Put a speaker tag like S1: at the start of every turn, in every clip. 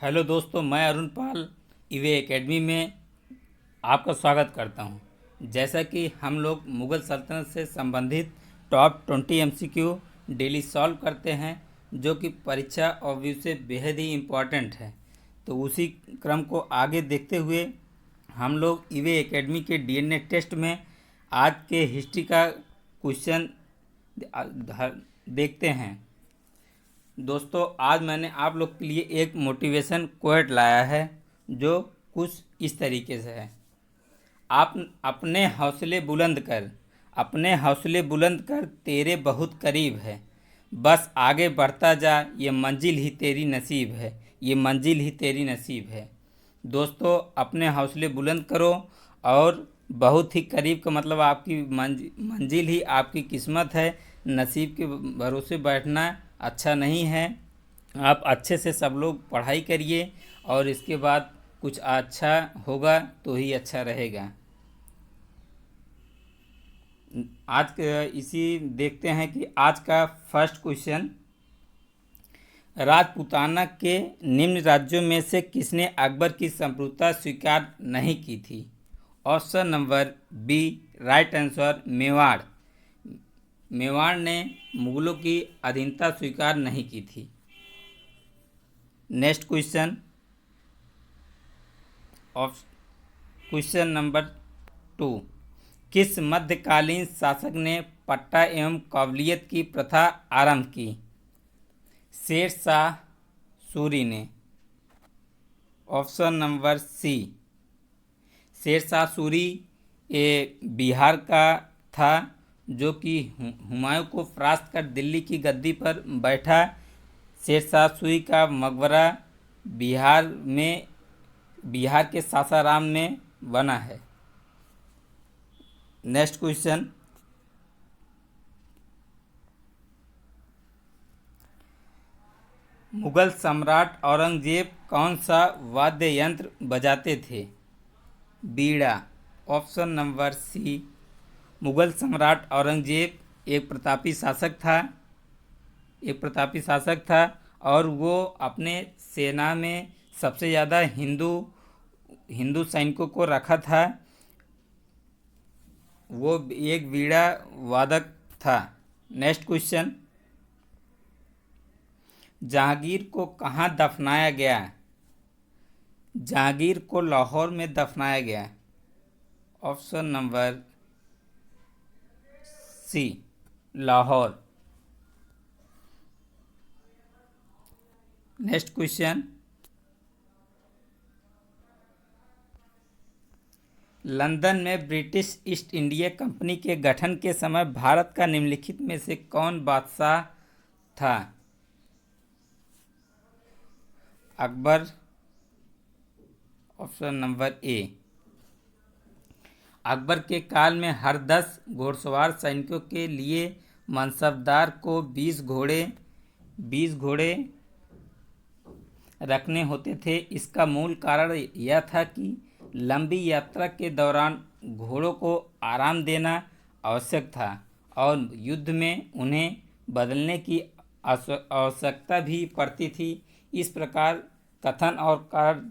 S1: Hello दोस्तों, मैं अरुण पाल e-way academy में आपका स्वागत करता हूं। जैसा कि हम लोग मुग़ल सल्तनत से संबंधित टॉप 20 एमसीक्यू डेली सॉल्व करते हैं, जो कि परीक्षा और व्यू से बेहद ही इम्पोर्टेंट है। तो उसी क्रम को आगे देखते हुए हम लोग ईवे एकेडमी के डीएनए टेस्ट में आज के हिस्ट्री का क्वेश्चन देखते हैं। दोस्तों, आज मैंने आप लोग के लिए एक मोटिवेशन कोट लाया है, जो कुछ इस तरीके से है। आप अपने हौसले बुलंद कर तेरे बहुत करीब है। बस आगे बढ़ता जा, ये मंजिल ही तेरी नसीब है, ये मंजिल ही तेरी नसीब है। दोस्तों, अपने हौसले बुलंद करो और बहुत ही करीब का मतलब आपकी मंजिल ही आपकी किस्मत है। नसीब के भरोसे बैठना अच्छा नहीं है। आप अच्छे से सब लोग पढ़ाई करिए और इसके बाद कुछ अच्छा होगा तो ही अच्छा रहेगा। आज का इसी देखते हैं कि आज का फर्स्ट क्वेश्चन, राजपूताना के निम्न राज्यों में से किसने अकबर की संप्रभुता स्वीकार नहीं की थी? Option number B, right answer, Mewar. Mewar ने मुगलों की अधीनता स्वीकार नहीं की थी। नेक्स्ट क्वेश्चन, क्वेश्चन नंबर 2, किस मध्यकालीन शासक ने पट्टा एवं कबलियत की प्रथा आरंभ की? शेर शाह सूरी ने। ऑप्शन नंबर सी, शेर शाह सूरी ये बिहार का था, जो कि हुमायूं को परास्त कर दिल्ली की गद्दी पर बैठा। शेर शाह सूरी का मकबरा बिहार के सासाराम में बना है। नेक्स्ट क्वेश्चन, मुगल सम्राट औरंगजेब कौन सा वाद्य यंत्र बजाते थे? बीड़ा। ऑप्शन नंबर सी, मुगल सम्राट औरंगजेब एक प्रतापी शासक था और वो अपने सेना में सबसे ज़्यादा हिंदू सैनिकों को रखा था। वो एक वीणा वादक था। नेक्स्ट क्वेश्चन, जहांगीर को कहाँ दफनाया गया? जहांगीर को लाहौर में दफनाया गया। Option number C, Lahore. Next question, London में ब्रिटिश ईस्ट इंडिया कंपनी के गठन के समय भारत का निम्नलिखित में से कौन बादशाह था? अकबर। ऑप्शन नंबर ए। अकबर के काल में हर 10 घोड़सवार सैनिकों के लिए मनसबदार को 20 घोड़े रखने होते थे। इसका मूल कारण यह था कि लंबी यात्रा के दौरान घोड़ों को आराम देना आवश्यक था और युद्ध में उन्हें बदलने की आवश्यकता भी पड़ती थी। इस प्रकार कथन और कार्य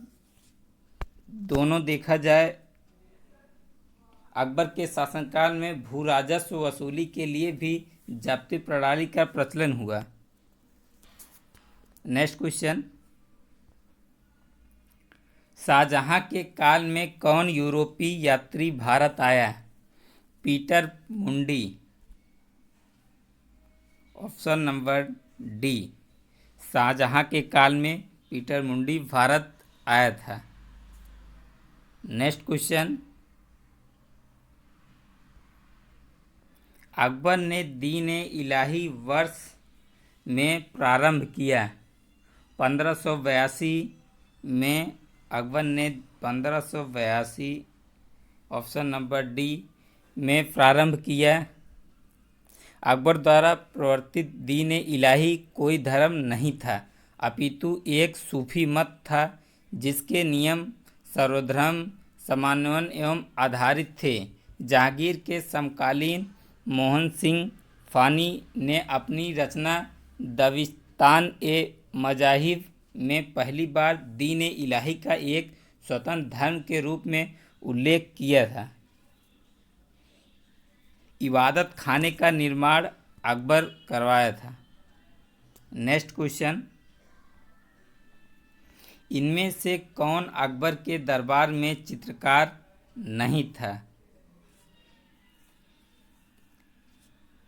S1: दोनों देखा जाए, अकबर के शासनकाल में भू राजस्व वसूली के लिए भी जब्ती प्रणाली का प्रचलन हुआ। नेक्स्ट क्वेश्चन, शाहजहां के काल में कौन यूरोपीय यात्री भारत आया? पीटर मुंडी। ऑप्शन नंबर डी, शाहजहां के काल में पीटर मुंडी भारत आया था। नेक्स्ट क्वेश्चन, अकबर ने दीन इलाही वर्ष में प्रारंभ किया। 1582 में अकबर ने 1582 ऑप्शन नंबर डी में प्रारंभ किया। अकबर द्वारा प्रवर्तित दीन इलाही कोई धर्म नहीं था, अपितु एक सूफी मत था जिसके नियम सर्वधर्म समन्वय एवं आधारित थे। जहांगीर के समकालीन मोहन सिंह फानी ने अपनी रचना दविस्तान ए मजाहिब में पहली बार दीन इलाही का एक स्वतंत्र धर्म के रूप में उल्लेख किया था? इबादत खाने का निर्माण अकबर करवाया था। नेक्स्ट क्वेश्चन, इनमें से कौन अकबर के दरबार में चित्रकार नहीं था?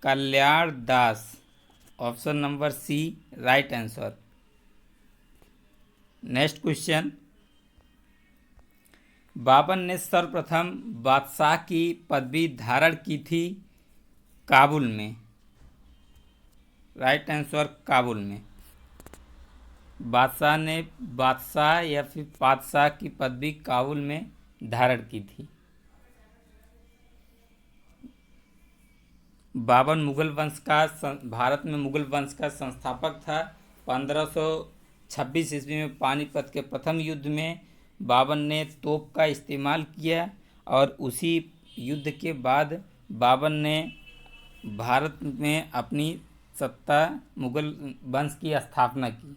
S1: Kalyan Das, option number C right answer. Next question, Babar ने सर्वप्रथम बादशाह की पदवी धारण की थी काबुल में। राइट आंसर काबुल में। बादशाह ने बादशाह या फिर पातशाह की पदवी काबुल में धारण की थी। बाबर मुगल वंश का भारत में मुगल वंश का संस्थापक था। 1526 ईस्वी में पानीपत के प्रथम युद्ध में बाबर ने तोप का इस्तेमाल किया और उसी युद्ध के बाद बाबर ने भारत में अपनी सत्ता मुगल वंश की स्थापना की।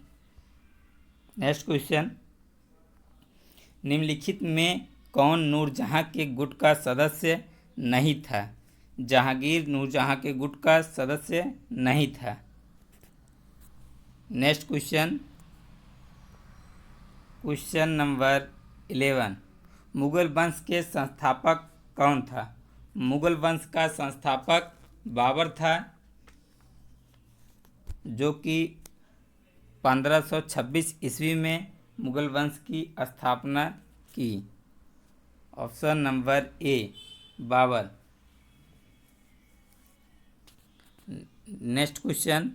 S1: नेक्स्ट क्वेश्चन, निम्नलिखित में कौन नूरजहां के गुट का सदस्य नहीं था? जहांगीर नूरजहां के गुट का सदस्य नहीं था। Next question, question number 11, Mughal वंश के संस्थापक कौन था? मुगल वंश का संस्थापक बाबर था, जो कि 1526 ईस्वी में मुगल वंश की स्थापना की। Option number A Babur. Next question,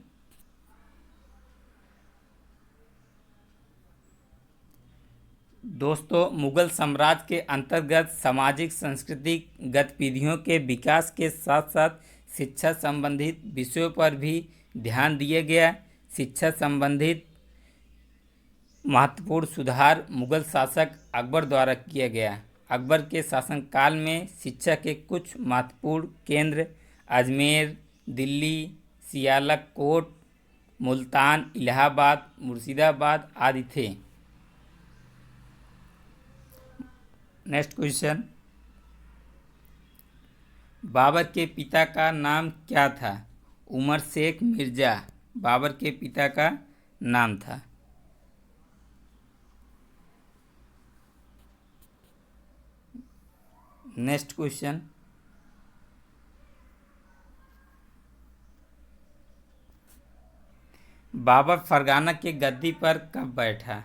S1: दोस्तों मुगल साम्राज्य के अंतर्गत सामाजिक सांस्कृतिक गतिविधियों के विकास के साथ साथ शिक्षा संबंधित विषयों पर भी ध्यान दिया गया। शिक्षा संबंधित महत्वपूर्ण सुधार मुगल शासक अकबर द्वारा किया गया। अकबर के शासनकाल में शिक्षा के कुछ महत्वपूर्ण केंद्र अजमेर, दिल्ली, सियालकोट, मुल्तान, इलाहाबाद, मुर्शिदाबाद आदि थे। नेक्स्ट क्वेश्चन, बाबर के पिता का नाम क्या था? उमर शेख मिर्जा बाबर के पिता का नाम था। नेक्स्ट क्वेश्चन, बाबर फरगाना की गद्दी पर कब बैठा?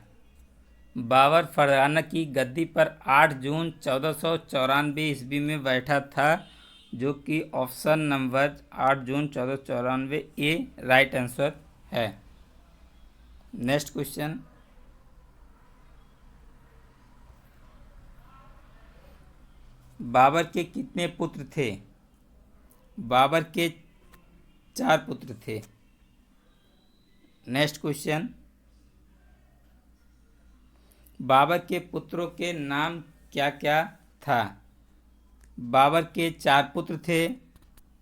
S1: बाबर फरगाना की गद्दी पर 8 जून 1494 ईस्वी में बैठा था, जो कि ऑप्शन नंबर 8 जून 1494 ए राइट आंसर है। नेक्स्ट क्वेश्चन, बाबर के कितने पुत्र थे? बाबर के 4 पुत्र थे। नेक्स्ट क्वेश्चन, बाबर के पुत्रों के नाम क्या क्या था? बाबर के 4 पुत्र थे।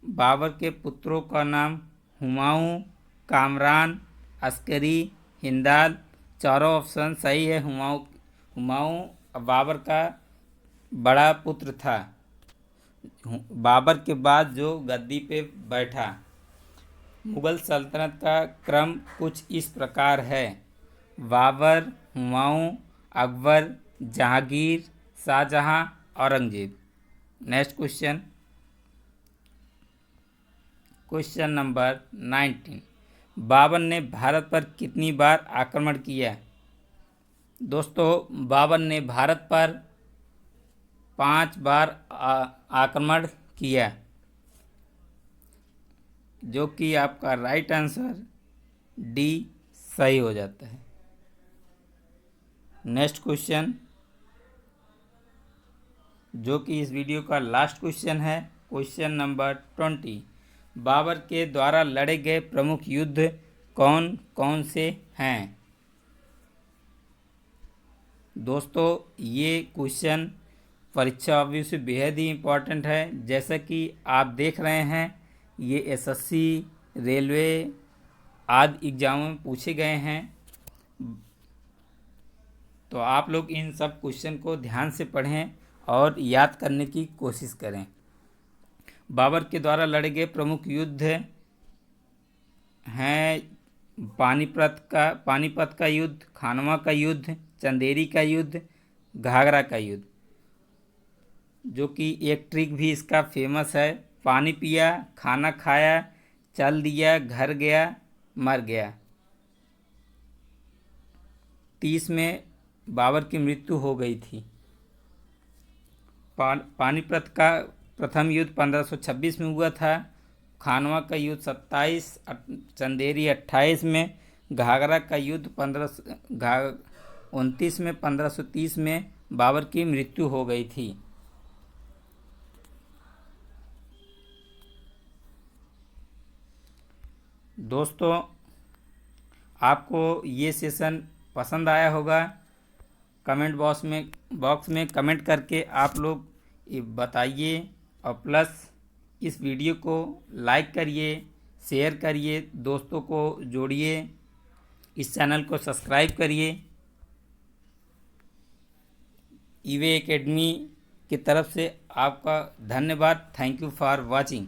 S1: बाबर के पुत्रों का नाम हुमायूं, कामरान, अस्करी, हिंदाल। चारों ऑप्शन सही है। हुमायूं बाबर का बड़ा पुत्र था, बाबर के बाद जो गद्दी पे बैठा। मुगल सल्तनत का क्रम कुछ इस प्रकार है: Babur, Humayun, Akbar, Jahangir, Shahjahan, Aurangzeb. Next question, question number 19, Babur ने भारत पर कितनी बार आक्रमण किया? दोस्तों बाबर ने भारत पर 5 बार आक्रमण किया, जो कि आपका राइट आंसर डी सही हो जाता है। नेक्स्ट क्वेश्चन, जो कि इस वीडियो का लास्ट क्वेश्चन है, क्वेश्चन नंबर 20, बाबर के द्वारा लड़े गए प्रमुख युद्ध कौन कौन से हैं? दोस्तों ये क्वेश्चन परीक्षा ऑब्वियसली बेहद ही इम्पोर्टेंट है। जैसा कि आप देख रहे हैं, ये एसएससी, रेलवे आदि एग्जामों में पूछे गए हैं। तो आप लोग इन सब क्वेश्चन को ध्यान से पढ़ें और याद करने की कोशिश करें। बाबर के द्वारा लड़े गए प्रमुख युद्ध हैं पानीपत का युद्ध, खानवा का युद्ध, चंदेरी का युद्ध, घाघरा का युद्ध। जो कि एक ट्रिक भी इसका फेमस है, पानी पिया, खाना खाया, चल दिया, घर गया, मर गया। 30 में बाबर की मृत्यु हो गई थी। पानीपत का प्रथम युद्ध 1526 में हुआ था, खानवा का युद्ध 27, चंदेरी 28 में, घाघरा का युद्ध 29 में 1530 में बाबर की मृत्यु हो गई थी। दोस्तों, आपको ये सेशन पसंद आया होगा। कमेंट बॉक्स में कमेंट करके आप लोग ये बताइए, और प्लस इस वीडियो को लाइक करिए, शेयर करिए, दोस्तों को जोड़िए, इस चैनल को सब्सक्राइब करिए। ईवे एकेडमी की तरफ से आपका धन्यवाद। Thank you for watching.